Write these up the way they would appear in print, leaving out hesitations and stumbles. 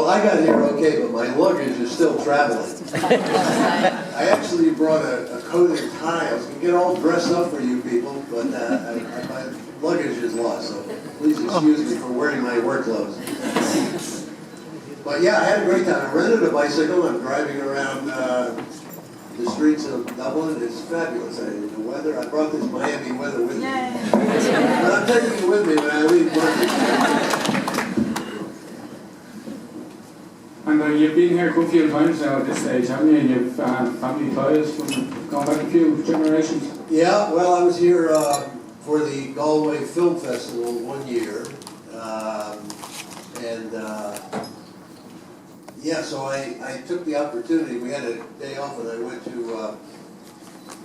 Well, I got here okay, but my luggage is still traveling. I actually brought a coat and tie. I was going to get all dressed up for you people, but my luggage is lost, so please excuse me for wearing my work clothes. But yeah, I had a great time. I rented a bicycle. I'm driving around the streets of Dublin. It's fabulous. The weather, I brought this Miami weather with me. But I'm taking it with me when I leave work. And you've been here a good few times now at this stage, haven't you? You've family ties from going back a few generations. Yeah, well, I was here for the Galway Film Festival 1 year. Yeah, so I took the opportunity. We had a day off and I went to,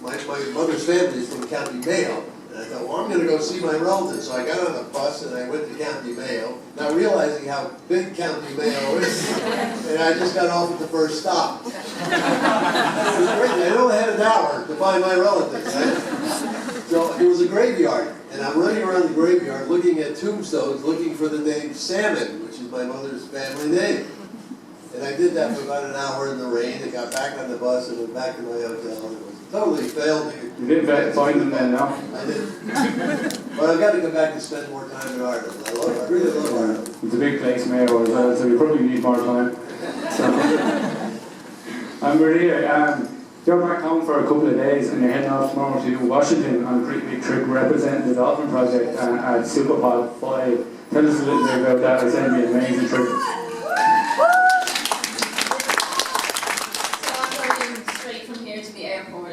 my mother's family is from County Mayo. And I thought, well, I'm going to go see my relatives. So I got on a bus and I went to County Mayo, not realizing how big County Mayo is. And I just got off at the first stop. It was great. I only had an hour to find my relatives. Right? So it was a graveyard. And I'm running around the graveyard looking at tombstones, looking for the name Salmon, which is my mother's family name. And I did that for about an hour in the rain. I got back on the bus and went back to my hotel. And it was totally failed. You didn't find them then, no? I did. But I've got to go back and spend more time in Ireland. I really love Ireland. It's a big place, Mayo, as well, so you probably need more time. So. And Maria, you're back home for a couple of days and you're heading off tomorrow to Washington on a pretty big trip representing the Dolphin Project at Superpod 5. Tell us a little bit about that. It's going to be an amazing trip.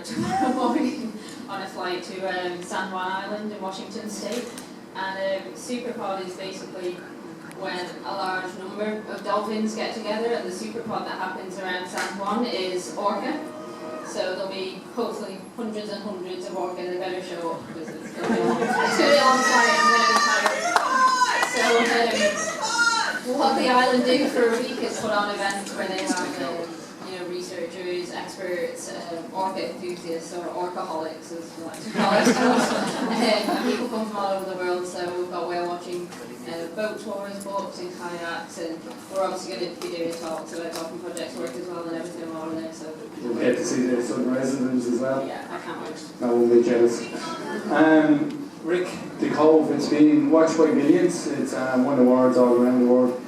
Tomorrow morning on a flight to San Juan Island in Washington State, and Superpod is basically when a large number of dolphins get together, and the superpod that happens around San Juan is orca. So there'll be hopefully hundreds and hundreds of orca. They better show up because it's going to be a long flight. I'm going to be tired. So what the island do for a week is put on events where they have researchers, experts, orca enthusiasts, or orcaholics as we like to call it. And people come from all over the world, so we've got whale watching, boat tours, boats and kayaks, and we're obviously going to be doing talks about Dolphin Project's work as well and everything over there. So you'll get to see the sunrise as well. Yeah, I can't wait. I won't be jealous. Ric, the Cove, it's been watched by millions. It's won awards all around the world.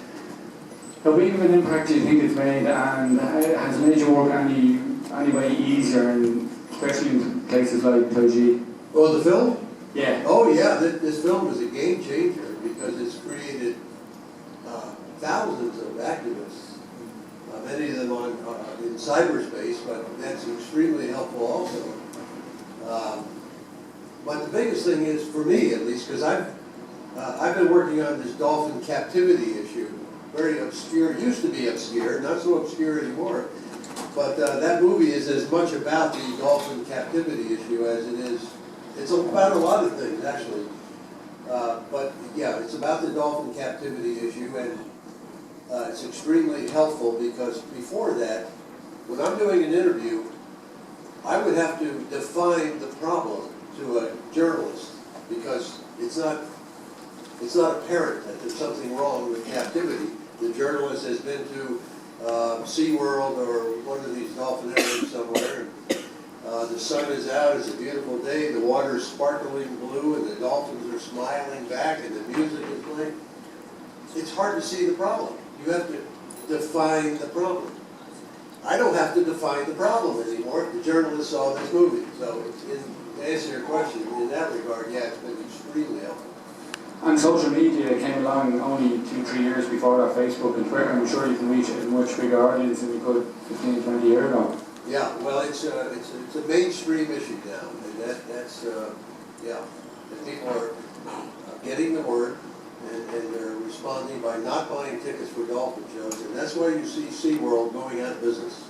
How big of an impact do you think it's made, and has made your work any way easier, and especially in places like Toji? Oh, the film? Yeah. Oh, yeah. This film was a game changer because it's created thousands of activists, many of them in cyberspace, but that's extremely helpful also. But the biggest thing is, for me at least, because I've been working on this dolphin captivity issue. Very obscure, used to be obscure, not so obscure anymore. But that movie is as much about the dolphin captivity issue as it is, it's about a lot of things actually. But yeah, it's about the dolphin captivity issue, and it's extremely helpful because before that, when I'm doing an interview, I would have to define the problem to a journalist because it's not apparent that there's something wrong with captivity. The journalist has been to SeaWorld or one of these dolphinariums somewhere. And, the sun is out, it's a beautiful day, the water is sparkling blue, and the dolphins are smiling back, and the music is playing. It's hard to see the problem. You have to define the problem. I don't have to define the problem anymore. The journalist saw this movie. So to answer your question, in that regard, yeah, it's been extremely helpful. And social media came along only 2-3 years before that, Facebook and Twitter. I'm sure you can reach a much bigger audience than you could 15-20 years ago. Yeah, well, it's a mainstream issue now, and that's yeah, and people are getting the word, and they're responding by not buying tickets for dolphin shows, and that's why you see SeaWorld going out of business.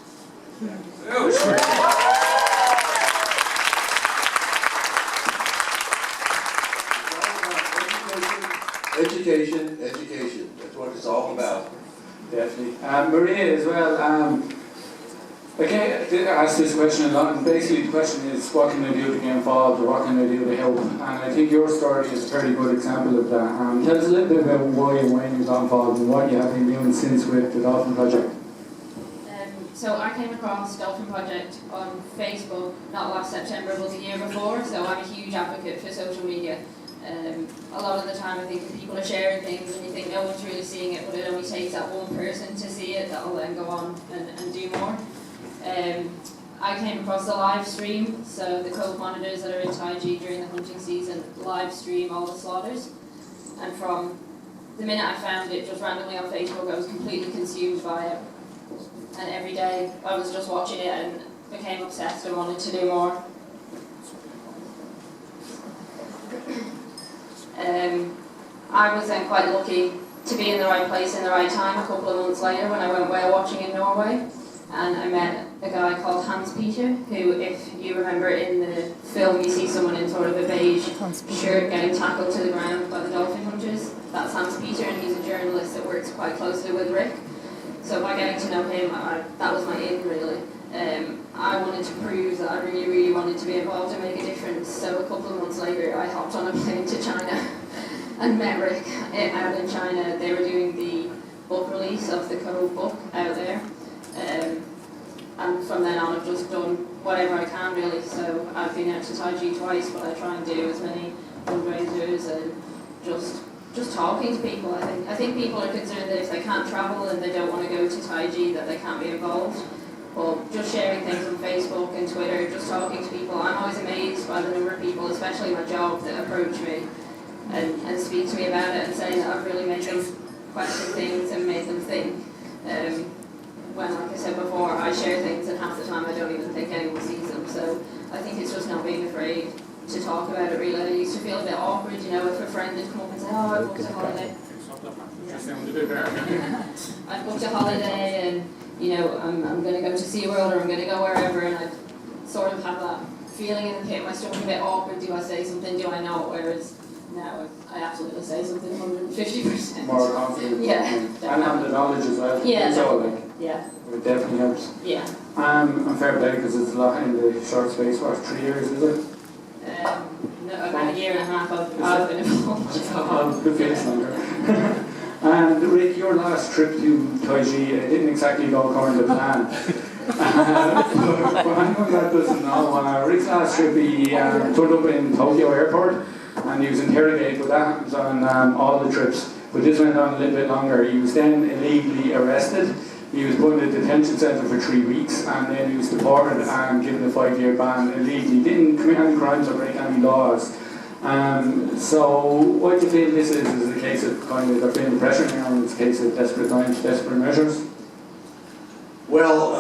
Education. That's what it's all about. Definitely. Maria as well, Okay, I did ask this question a lot, and basically the question is, what can I do to get involved, or what can I do to help? And I think your story is a very good example of that. Tell us a little bit about why and when you got involved, and what you have been doing since with the Dolphin Project. So I came across Dolphin Project on Facebook, not last September, but the year before, so I'm a huge advocate for social media. A lot of the time I think that people are sharing things and you think no one's really seeing it, but it only takes that one person to see it that will then go on and do more. I came across the live stream, so the Cove monitors that are in Taiji during the hunting season live stream all the slaughters, and from the minute I found it just randomly on Facebook I was completely consumed by it, and every day I was just watching it and became obsessed and wanted to do more. I was then quite lucky to be in the right place in the right time a couple of months later when I went whale watching in Norway, and I met a guy called Hans Peter, who, if you remember in the film, you see someone in sort of a beige shirt getting tackled to the ground by the dolphin hunters. That's Hans Peter, and he's a journalist that works quite closely with Ric. So by getting to know him, that was my in, really. I wanted to prove that I really, really wanted to be involved and make a difference. So a couple of months later, I hopped on a plane to China and met Ric out in China. They were doing the book release of the Cove book out there. And from then on, I've just done whatever I can, really. So I've been out to Taiji twice, but I try and do as many fundraisers and just talking to people. I think people are concerned that if they can't travel and they don't want to go to Taiji, that they can't be involved. But just sharing things on Facebook and Twitter, just talking to people, I'm always amazed by the number of people, especially my job, that approach me and speak to me about it and say that I've really made them question things and made them think. When, like I said before, I share things and half the time I don't even think anyone sees them. So I think it's just not being afraid to talk about it, really. I used to feel a bit awkward, if a friend had come up and said, oh, I booked a holiday. I booked a holiday and, I'm going to go to SeaWorld or I'm going to go wherever, and I sort of have that feeling in the pit of my stomach, a bit awkward. Do I say something? Do I know it? Whereas now I absolutely say something 150%. More confident. Yeah. And have the knowledge as well. Yeah. So, yeah. It definitely helps. Yeah. And fair play, because it's a lot in the short space. What, 3 years, is it? No, about a year and a half I've been involved. Good feels longer. And Ric, your last trip to Taiji didn't exactly go according to plan. For anyone that doesn't know, Ric's last trip, he turned up in Tokyo airport and he was interrogated, but that happens on all the trips. But this went on a little bit longer. He was then illegally arrested. He was put in a detention centre for 3 weeks, and then he was deported and given a 5-year ban illegally. He didn't commit any crimes or break any laws. So what do you feel this is a case of kind of, they're feeling pressure now, and it's a case of desperate times, desperate measures? Well,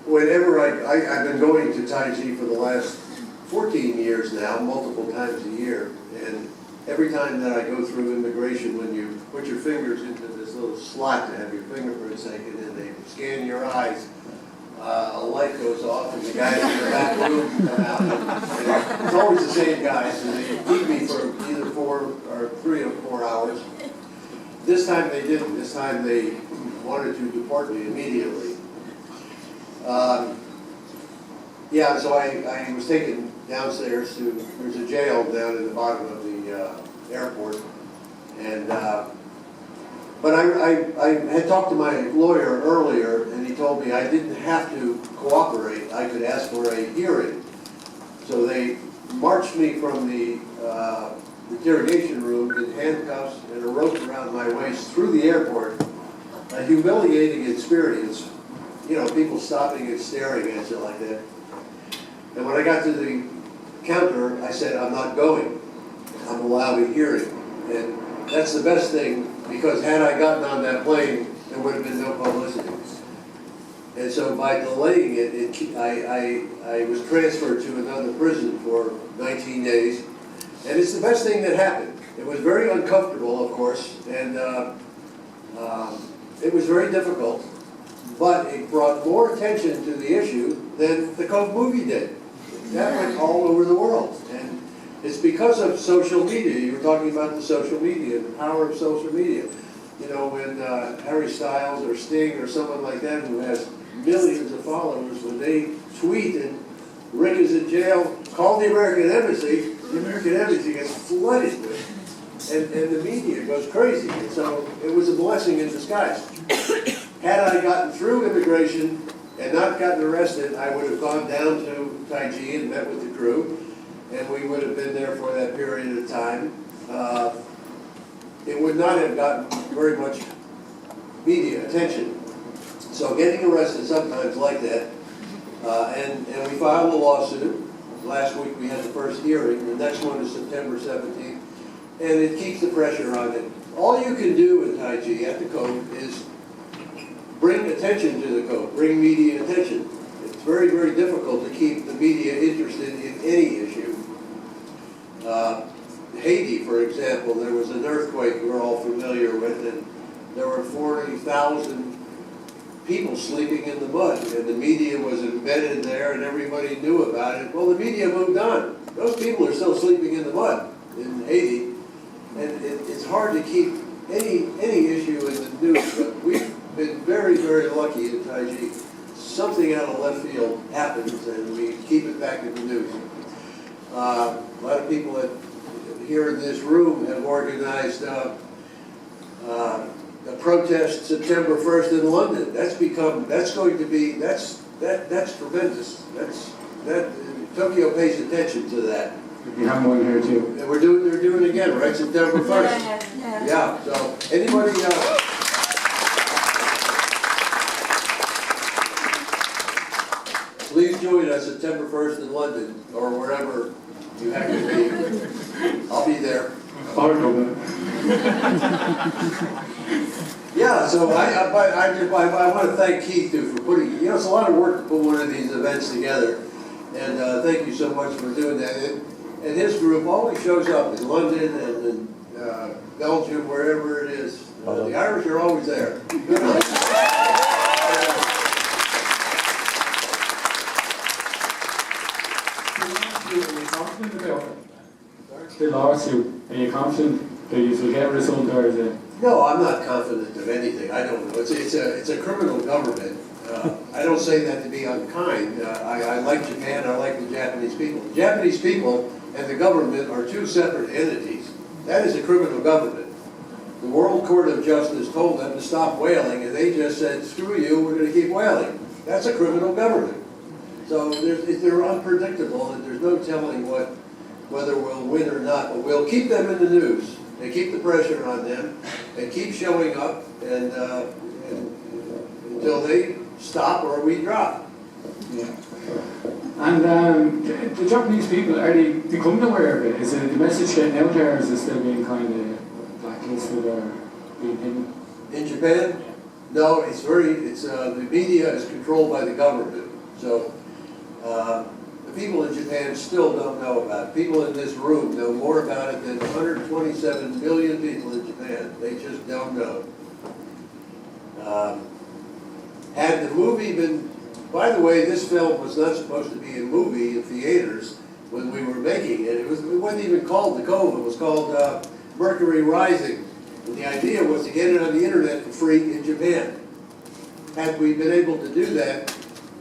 whenever I've been going to Taiji for the last 14 years now, multiple times a year, and every time that I go through immigration, when you put your fingers into this little slot to have your fingerprints taken and they scan your eyes, a light goes off and the guys in the back room come out. And it's always the same guys, and they keep me for either 3 or 4 hours. This time they didn't. This time they wanted to deport me immediately. So I was taken downstairs to, there's a jail down in the bottom of the airport, and but I had talked to my lawyer earlier, and he told me I didn't have to cooperate. I could ask for a hearing. So they marched me from the interrogation room in handcuffs and a rope around my waist through the airport. A humiliating experience. People stopping and staring at you like that. And when I got to the counter, I said, I'm not going. I'm allowed a hearing. And that's the best thing, because had I gotten on that plane, there would have been no publicity. And so by delaying it, I was transferred to another prison for 19 days. And it's the best thing that happened. It was very uncomfortable, of course, and it was very difficult. But it brought more attention to the issue than the Cove movie did. That went all over the world. And it's because of social media. You were talking about the social media, the power of social media. When Harry Styles or Sting or someone like that who has millions of followers, when they tweet and Rick is in jail, call the American Embassy, the American Embassy gets flooded with, and the media goes crazy. And so it was a blessing in disguise. Had I gotten through immigration and not gotten arrested, I would have gone down to Taiji and met with the crew, and we would have been there for that period of time. It would not have gotten very much media attention. So getting arrested sometimes like that, and we filed a lawsuit. Last week we had the first hearing. The next one is September 17th, and it keeps the pressure on it. All you can do in Taiji at the Cove is bring attention to the Cove, bring media attention. It's very, very difficult to keep the media interested in any issue. Haiti, for example, there was an earthquake we're all familiar with, and there were 40,000 people sleeping in the mud, and the media was embedded there, and everybody knew about it. Well, the media moved on. Those people are still sleeping in the mud in Haiti, and it's hard to keep any issue in the news, but we've been very, very lucky in Taiji. Something out of left field happens, and we keep it back in the news. A lot of people here in this room have organized a protest September 1st in London. That's tremendous. Tokyo pays attention to that. We have one here too. And they're doing it again, right? September 1st. Yeah. So anybody please join us September 1st in London or wherever you have to be. I'll be there. Yeah, so I want to thank Keith too for putting, it's a lot of work to put one of these events together, and thank you so much for doing that. And his group always shows up in London and in Belgium, wherever it is. The Irish are always there. The lawsuit, are you confident that you will get a result, or is it? No, I'm not confident of anything. I don't know. It's a criminal government. I don't say that to be unkind. I like Japan. I like the Japanese people. The Japanese people and the government are two separate entities. That is a criminal government. The World Court of Justice told them to stop whaling, and they just said, "Screw you. We're going to keep whaling." That's a criminal government. So they're unpredictable, and there's no telling whether we'll win or not. But we'll keep them in the news and keep the pressure on them and keep showing up and until they stop or we drop. Yeah. And the Japanese people, are they becoming aware of it? Is it the message getting out there, or is it still being kind of blacklisted or being hidden? In Japan? No, the media is controlled by the government. So the people in Japan still don't know about it. People in this room know more about it than 127 million people in Japan. They just don't know. Had the movie been, by the way, this film was not supposed to be a movie in theaters when we were making it. It wasn't even called The Cove. It was called Mercury Rising. And the idea was to get it on the internet for free in Japan. Had we been able to do that,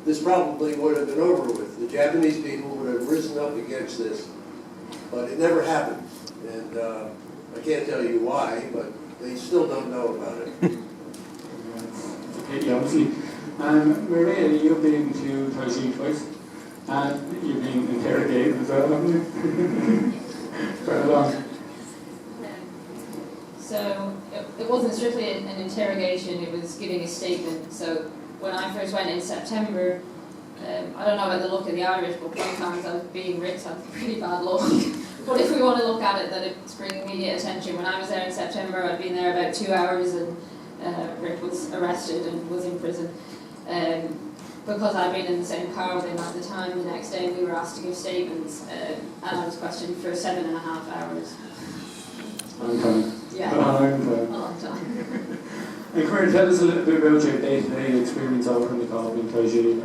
this probably would have been over with. The Japanese people would have risen up against this. But it never happened. And I can't tell you why, but they still don't know about it. Okay, obviously. Maria, you've been to Taiji twice, and you've been interrogated as well, haven't you? Quite a lot. So it wasn't strictly an interrogation, it was giving a statement. So when I first went in September, I don't know about the look of the Irish, but sometimes I was being Rick, so had pretty bad luck. But if we want to look at it, that it's bringing media attention. When I was there in September, I'd been there about 2 hours, and Rick was arrested and was in prison. Because I'd been in the same car with him at the time, the next day we were asked to give statements, and I was questioned for 7.5 hours. Long time. Yeah. A long time. And Claire, tell us a little bit about your day-to-day experience over in the Cove in Taiji.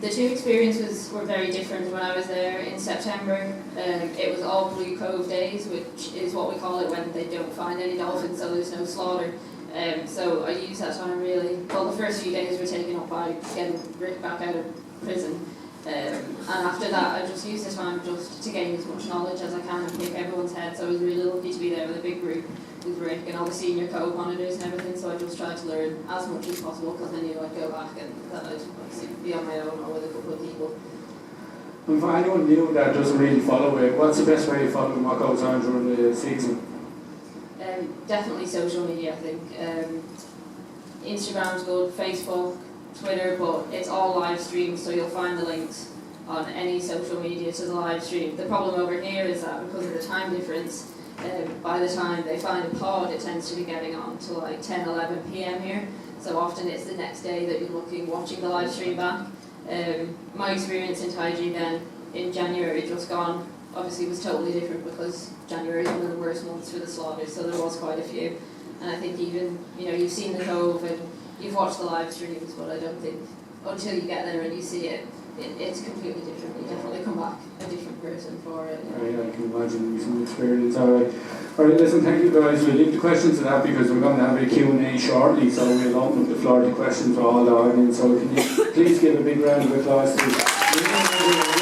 The two experiences were very different. When I was there in September, it was all Blue Cove days, which is what we call it when they don't find any dolphins, so there's no slaughter. So I used that time really, well, the first few days were taken up by getting Ric back out of prison. And after that, I just used the time just to gain as much knowledge as I can and pick everyone's head. So I was really lucky to be there with a big group with Ric and all the senior Cove monitors and everything. So I just tried to learn as much as possible because I knew I'd go back and that I'd obviously be on my own or with a couple of people. And for anyone new that doesn't really follow it, what's the best way of following what goes on during the season? Definitely social media, I think. Instagram's good, Facebook, Twitter, but it's all live streams, so you'll find the links on any social media to the live stream. The problem over here is that because of the time difference, by the time they find a pod, it tends to be getting on to like 10, 11 p.m. here. So often it's the next day that you're watching the live stream back. My experience in Taiji then, in January just gone, obviously was totally different because January is one of the worst months for the slaughters, so there was quite a few. And I think even, you've seen the Cove and you've watched the live streams, but I don't think, until you get there and you see it, it's completely different. You definitely come back a different person for it. Yeah, I can imagine some experience. Alright, listen, thank you guys. We'll leave the questions to that because we're going to have a Q&A shortly, so we'll open up the floor to questions for all the audience. So can you please give a big round of applause to